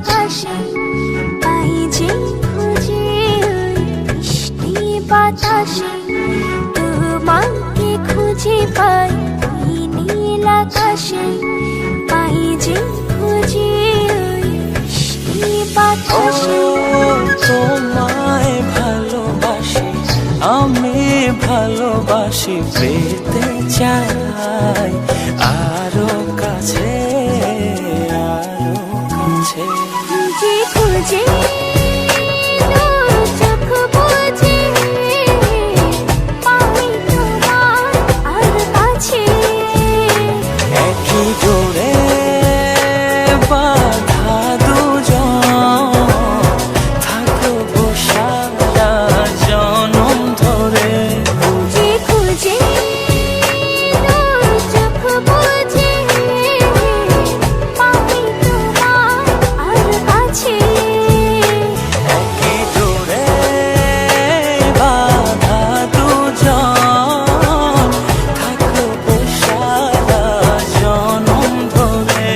আকাশে পাই যে খুঁজে ওই মিষ্টি বাতাসে তোমাকে খুঁজে পাই ওই নীল আকাশে পাই যে খুঁজে ওই মিষ্টি বাতাসে। তোমায় ভালোবাসি আমি ভালোবাসি পেতে চাই আরো কাছে আরো কাছে। খুঁজে খুঁজে চোখ বুজে পাই তোমার আর কাছে। একই ডোরে বাঁধা দুজন থাকবো সারা জনম ধরে। খুঁজে খুঁজে চোখ বুজে পাই তোমার আর কাছে। একই ডোরে বাঁধা দুজন থাকবো সারা জনম ধরে।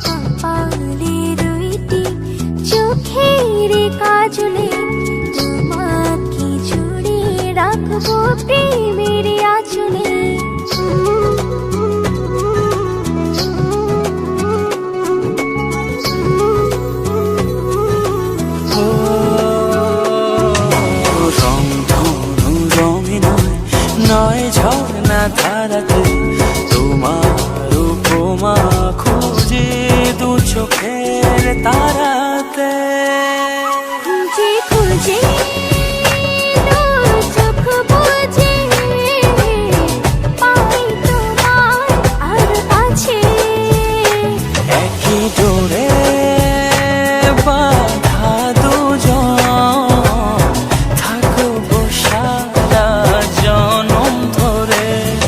কপালে রইটি চোখের কাজলে তোমাকে জুড়ে রাখবো প্রেমের আঁচলে। রং ধনু রঙে নয় নয় ঝর্ণা ধারাতে তোমার উপমা খুঁজে দু চোখের তারাতে। খুঁজে খুঁজে চোখ বুজে পাই তোমার আর কাছে। একই ডোরে বাঁধা দুজন থাকবো সারা জনম ধরে।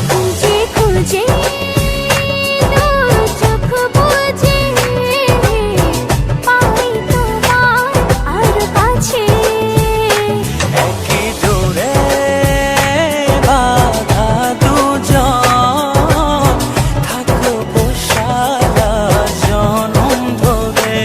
খুঁজে খুঁজে চোখ বুজে পাই তোমার আর কাছে। একই ডোরে বাঁধা দুজন থাকবো সারা জনম ধরে।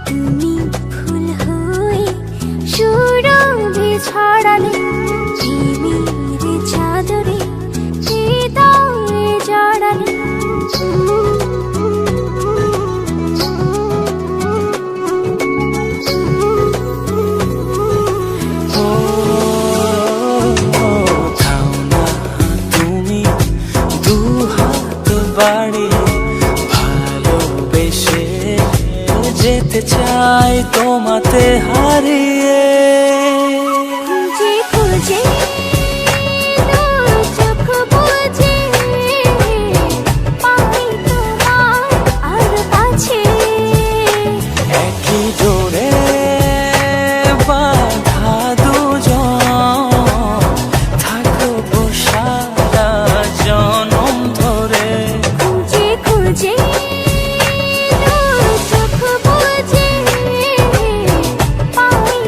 তুমি ফুল হয়ে সুরভি ছড়ালে প্রেমের চাদরে হৃদয়ে জড়ালে। ও থাও না তুমি দু হাত বাড়িয়ে ভালোবেসে যেতে চাই তোমাতে হারিয়ে। খুঁজে খুঁজে চোখ বুজে পাই তোমার আর কাছে। একই ডোরে বাঁধা দুজন থাকবো সারা জনম ধরে। খুঁজে খুঁজে চোখ বুজে পাই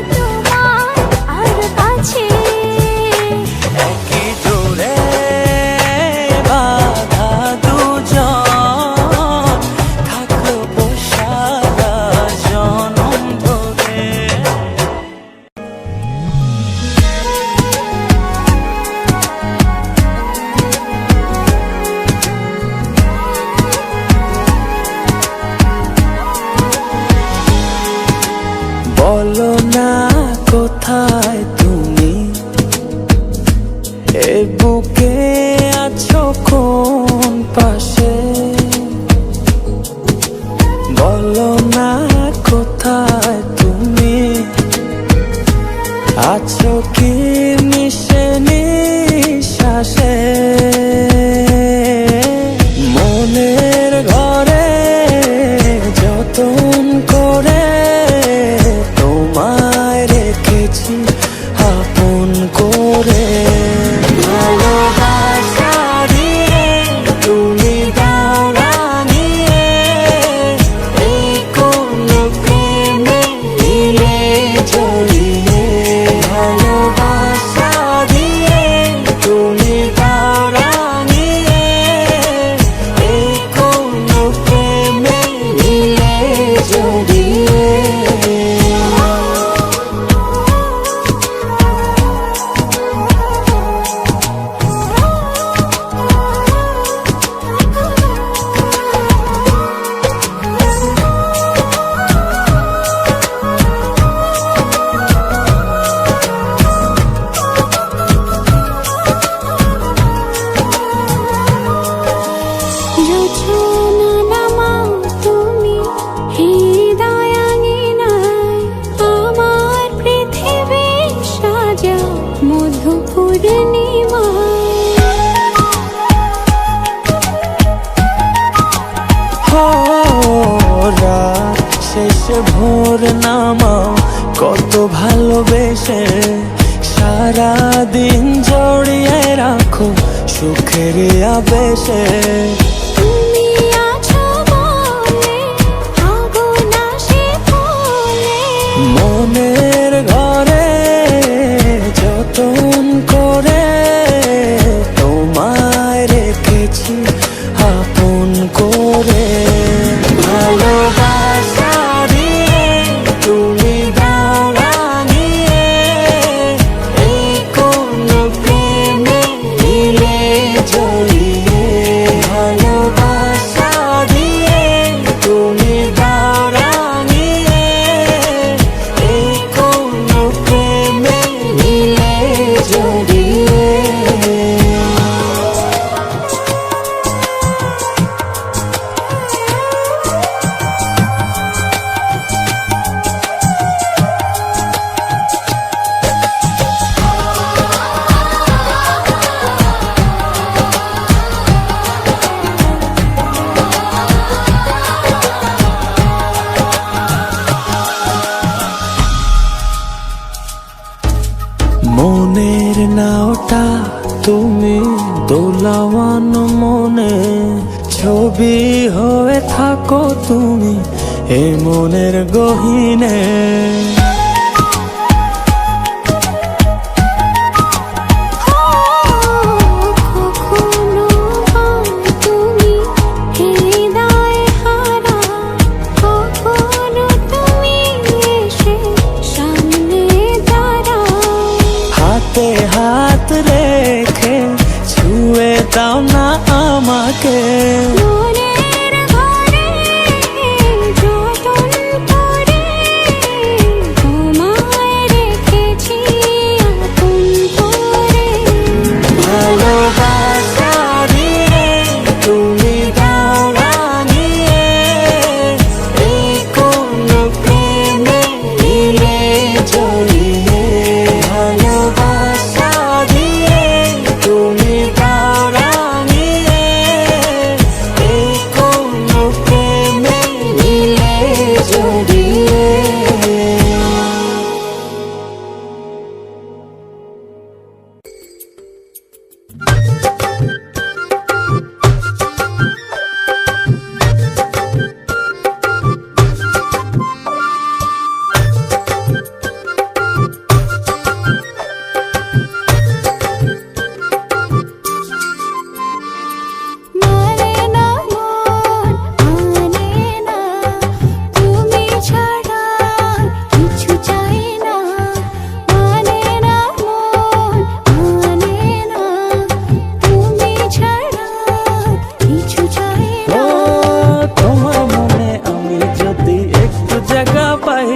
মিশে নিঃশ্বাসে, মনের ঘরে যতন করে তোমায় রেখেছি আপন করে। ভালোবাসা দিয়ে তুমি দাও রাঙিয়ে, এই কোন প্রেমে দিলে জড়িয়ে। ভালোবাসা দিয়ে তুমি দাও রাঙিয়ে, এই কোন প্রেমে দিলে জড়িয়ে। জোছনা নামাও তুমি হৃদয় আঙিনায়, আমার পৃথিবী সাজাও মধু পূর্ণিমায়। রাত শেষে ভোর নামাও কত ভালোবেসে, সারাদিন জড়িয়ে রাখো সুখের আবেশে। তুমি আছো বলে আগুন আসে ফুলে, মনের ঘরে যতন করে তোমায় রেখেছি আপন করে। ভালোবাসা দিয়ে তুমি দাও রাঙিয়ে, এই কোন প্রেমে দিলে জড়িয়ে। ভালোবাসা দিয়ে তুমি দাও রাঙিয়ে, এই কোন প্রেমে দিলে জড়িয়ে। মনের নাওটা তুমি দোলাওয়ান মনে, ছবি হয়ে থাকো তুমি এ মনের গহীনে। কখনো হয় তুমি হৃদয় হারা, কখনো তুমি এসে সামনে দাঁড়াও। হাতে হাত রেখে ছুঁয়ে দাও না আমাকে, মনের ঘরে যতন করে তোমায় রেখেছি আপন করে। ভালোবাসা দিয়ে তুমি দাও রাঙিয়ে, এই কোন প্রেমে দিলে জড়িয়ে। ভালোবাসা দিয়ে তুমি দাও রাঙিয়ে, এই কোন প্রেমে দিলে জড়িয়ে। মানে না মন মানে না, তুমি ছাড়া কিছু চাই না। মানে না মন মানে না, তুমি ছাড়া কিছু চাই না। ও তোমার মনে আমি যদি একটু জায়গা পাই,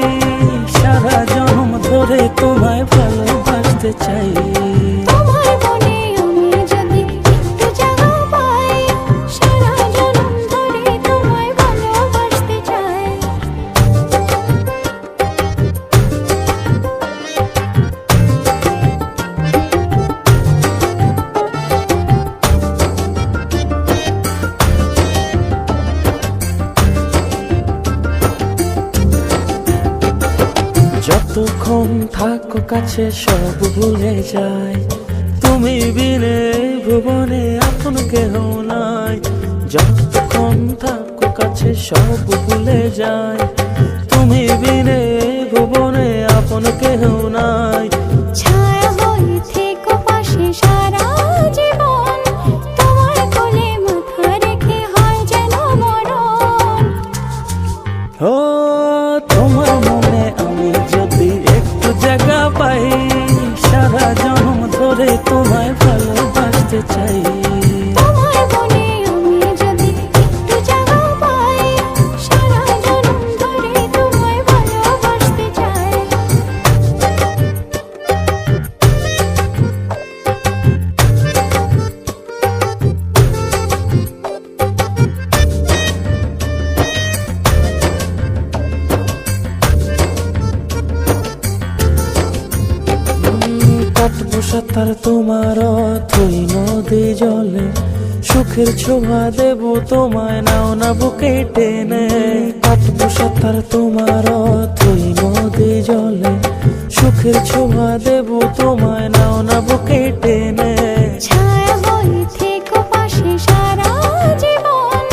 সারা জন্ম ধরে তোমায় ভালোবাসতে চাই। তোমার মনে আমি যদি একটু জায়গা পাই, সারা জনম ধরে তোমায় ভালোবাসতে চাই। যতক্ষণ থাকো কাছে সব ভুলে যায়, তুমি বিনে ভুবনে আপন কেহ নাই। যতক্ষণ থাকো কাছে সব ভুলে যায়, তুমি বিনে ভুবনে আপন কেহ নাই। ছায়া হয়ে থেকো পাশে সারা জীবন, তোমার কোলে মাথা রেখে হয় যেন মরণ। ও তোমার মনে আমি যদি একটু জায়গা পাই, সারা জন্ম ধরে তোমায় ভালোবাসতে চাই। তোমার মনে আমি যদি একটু জায়গা পাই, সারা জনম ধরে তোমায় ভালোবাসতে চাই। কাটবো সাঁতার তোমার অথই নদী জলে, সুখের ছোঁয়া দেব তোমায় নাও না বুকে টেনে। কাটবো সাঁতার তোমার অথই নদী জলে, সুখের ছোঁয়া দেব তোমায় নাও না বুকে টেনে। ছায়া হয়ে থেকো পাশে সারা জীবন,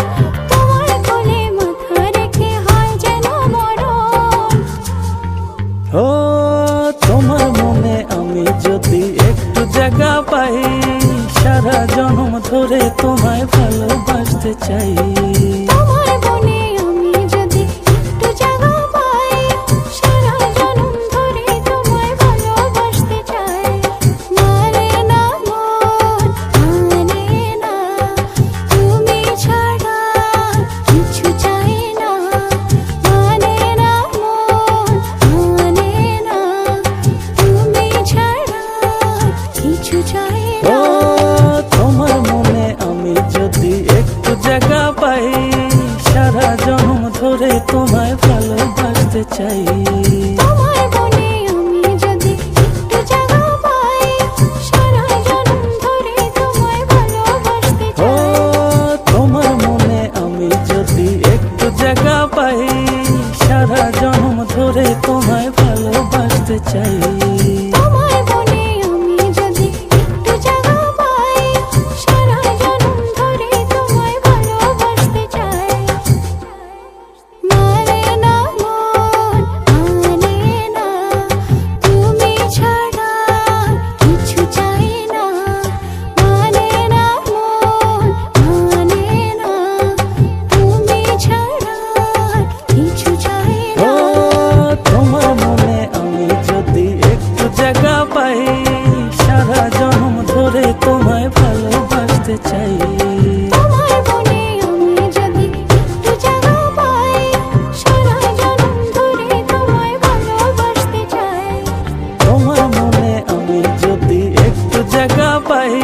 তোমার কোলে মাথা রেখে হয় যেন মরণ। ও তোমার মনে আমি যদি একটু জায়গা পাই, সারা জন্ম ধরে তোমায় ভালোবাসতে চাই। তোমার মনে আমি যদি একটু জায়গা পাই, সারা জনম ধরে তোমায় ভালোবাসতে চাই। মানে না মন, মানে না, তুমি ছাড়া কিছু চাই না। মানে না মন, মানে না, তুমি ছাড়া কিছু চাই ও না। তোমার মনে আমি যদি একটু জায়গা পাই, সারা জন্ম ধরে তোমায় ভালোবাসতে চাই। তোমার মনে আমি যদি একটু জায়গা পাই, সারা জনম ধরে তোমায় ভালোবাসতে ও চাই। তোমার মনে আমি যদি একটু জায়গা পাই, সারা জন্ম ধরে তোমায় ভালোবাসতে চাই। তোমার মনে আমি যদি একটু জায়গা পাই, সারা জনম ধরে তোমায় ভালোবাসতে চাই। মানে না মন, মানে না, তুমি ছাড়া কিছু চাই না। মানে না মন, মানে না, তুমি ছাড়া কিছু চাই ও না। তোমার মনে আমি যদি একটু জায়গা পাই, সারা জন্ম ধরে তোমায় ভালোবাসতে চাই। তোমার মনে আমি যদি একটু জায়গা পাই, সারা জনম ধরে তোমায় ভালোবাসতে চাই। তোমার মনে আমি যদি একটু জায়গা পাই,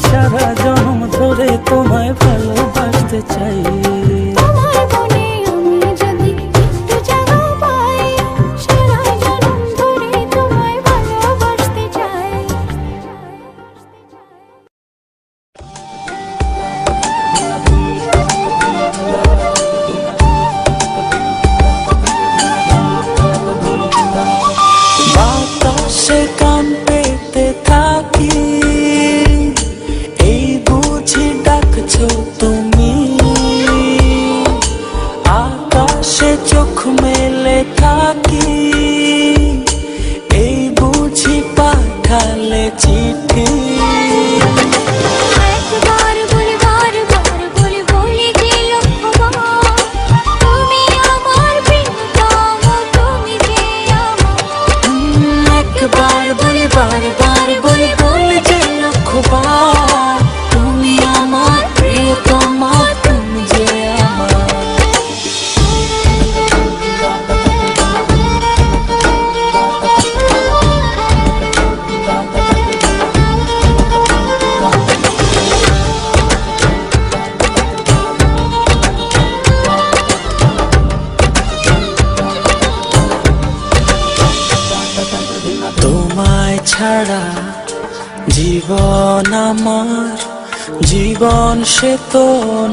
সারা জন্ম ধরে তোমায় ভালোবাসতে চাই। তোমার মনে আমি যদি একটু জায়গা পাই, সারা জনম ধরে তোমায় ভালোবাসতে চাই। বাতাসে কান পেতে থাকি, এই বুঝি ডাকছো তুমি। আকাশে চোখ মেলে থাকি, এই বুঝি পাঠালে চিঠি। একবার বলি বারবার বলি বলি যে লক্ষ্যবার, তুমি আমার প্রিয়তম, তুমি যে আমার। একবার বলি বারবার বলি বলি যে লক্ষ্যবার, তুমি আমার প্রিয়তমা, তুমি যে আমার। তোমায় ছাড়া জীবন আমার, জীবন সে তো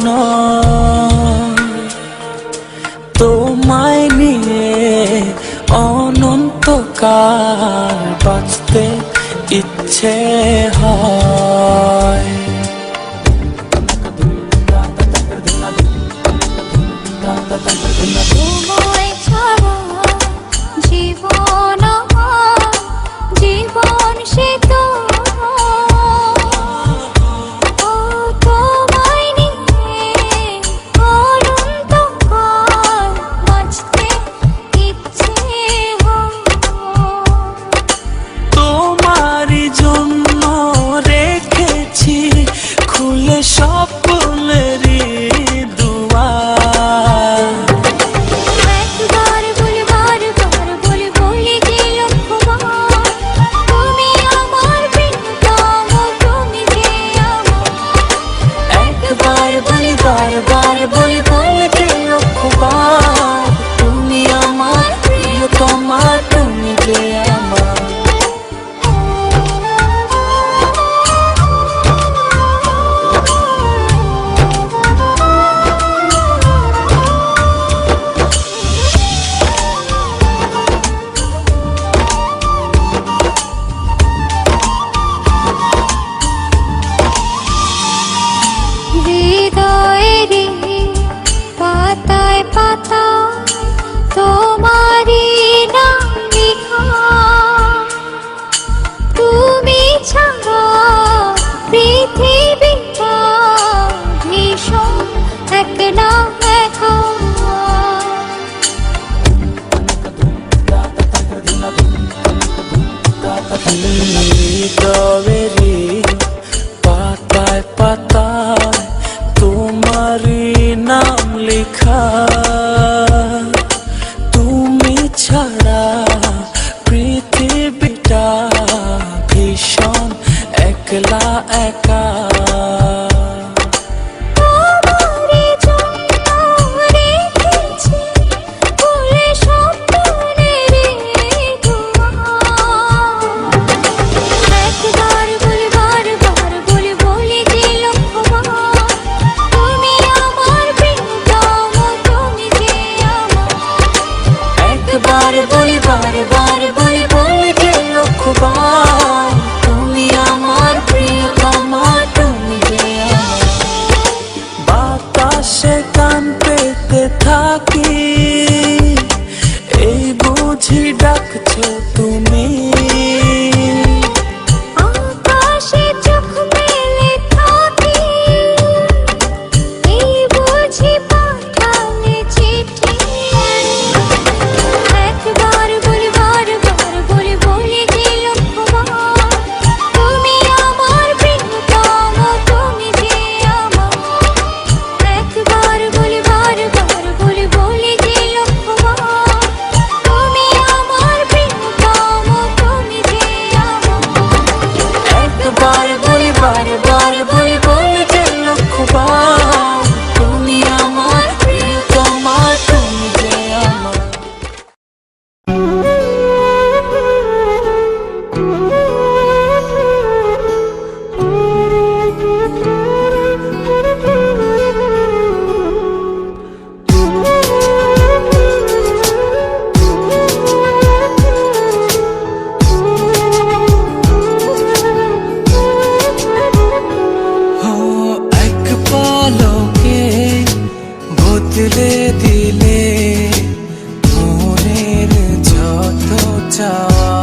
নয়। তোমায় নিয়ে অনন্তকাল চিরকাল বাঁচতে ইচ্ছে হয়। তোমায় ছাড়া জীবন আমার, জীবন সে তো ও তোমায় নিয়ে অনন্তকাল বাঁচতে ইচ্ছে হয়। তোমারই জন্য রেখেছি খুলে স্বপ্নেরই দুয়ার। একবার বলি বারবার বলি বলি যে লক্ষবার, তুমি আমার প্রিয়তম, তুমি যে আমার। একবার বলি বারবার বলি বলি যে লক্ষবার, তুমি আমার প্রিয়তমা, তুমি যে আমার। হৃদয়েরই পাতায় পাতায় তোমারই নাম লেখা, তুমি ছাড়া পৃথিবীটা ভীষণ একলা একা। হৃদয়েরই পাতায় পাতায় তোমারই নাম লেখা, তুমি ছাড়া পৃথিবীটা ভীষণ একলা একা। তোমারই জন্য রেখেছি খুলে স্বপ্নেরই দুয়ার। একবার বলি বারবার বলি বলি যে লক্ষবার, তুমি আমার প্রিয়তম, তুমি যে আমার। একবার বলি বারবার বলি বলি যে লক্ষবার, তুমি আমার প্রিয়তমা, তুমি যে আমার। বাতাসে গান পেতে থাকি, এই বুঝি ডাকছো তুমি। আকাশে চোখ মেলে থাকি, এই বুঝি পাঠালে চিঠি। একবার বলি বারবার বলি বলি যে লক্ষবার, তুমি আমার প্রিয়তম, তুমি যে আমার। একবার বলি বারবার বলি বলি যে লক্ষবার, তুমি আমার প্রিয়তম, তুমি যে আমার। একবার বলি বারবার বলি বলি যে লক্ষবার, তুমি আমার প্রিয়তমা, তুমি যে আমার। ও এক পলকে বদলে দিলে মনের যত চাওয়া।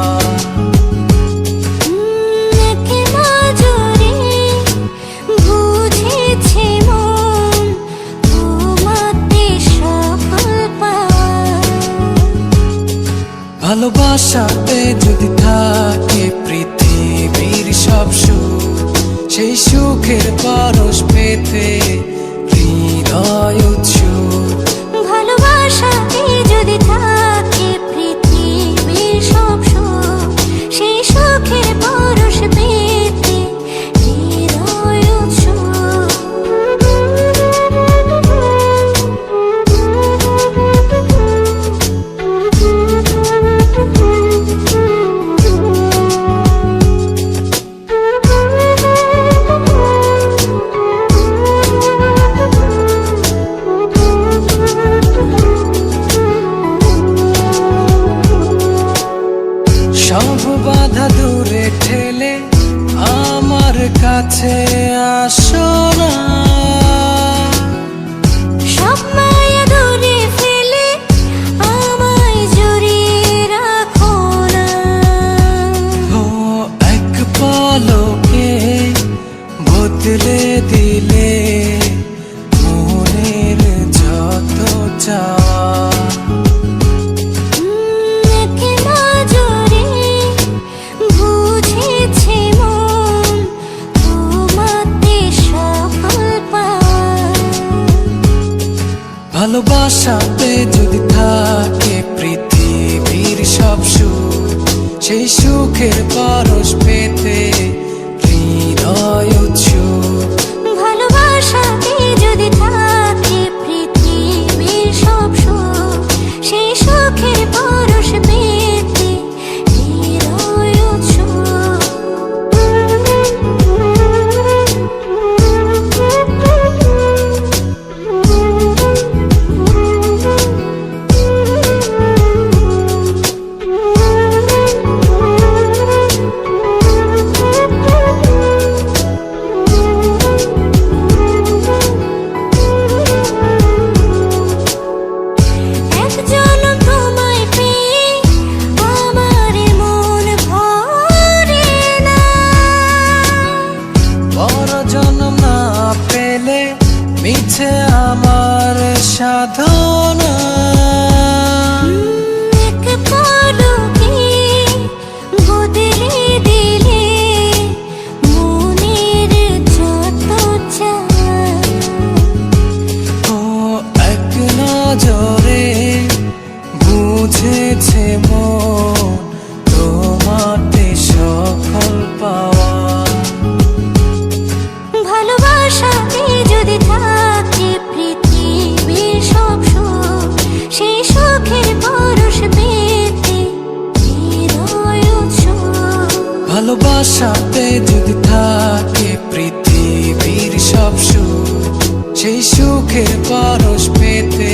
একে নজরে বুঝেছে মন তোমাতে সফল পাওয়া। ভালোবাসাতে যদি থাকে পৃথিবীর সব সুখ, সেই সুখের পরশ পেতে হৃদয় উৎসুক। ভালোবাসাতে যদি থাকে পৃথিবীর সব সুখ, সেই সুখের পরশ পেতে হৃদয় উৎসুক। কাছে আসো না, সব মায়া দূরে ফেলে আমায় জড়িয়ে রাখো না। ও এক পলকে বদলে দিলে মনের যত চাওয়া। এক নজরে বুঝেছে মন তোমাতে সফল পাওয়া। ভালোবাসাতে যদি থাকে পৃথিবীর সব সুখ, সেই সুখের পরশ পেতে হৃদয় উৎসুক। ভালোবাসাতে যদি থাকে পৃথিবীর সব সুখ, সেই সুখের পরশ পেতে হৃদয় উৎসুক। এক জনম তোমায় পেয়ে আমার মন ভরে না। বড় জন্ম না পেলে মিছে আমার সাধনা। এক পলকে বদলে দিলে মনের যত চাওয়া। ও এক নজরে বুঝেছে মন তোমাতে সফল পাওয়া। ভালোবাসাতে যদি থাকে পৃথিবীর সব সুখ, সেই সুখের পরশ পেতে হৃদয় উৎসুক। ভালোবাসাতে যদি থাকে পৃথিবীর সব সুখ, সেই সুখের পরশ পেতে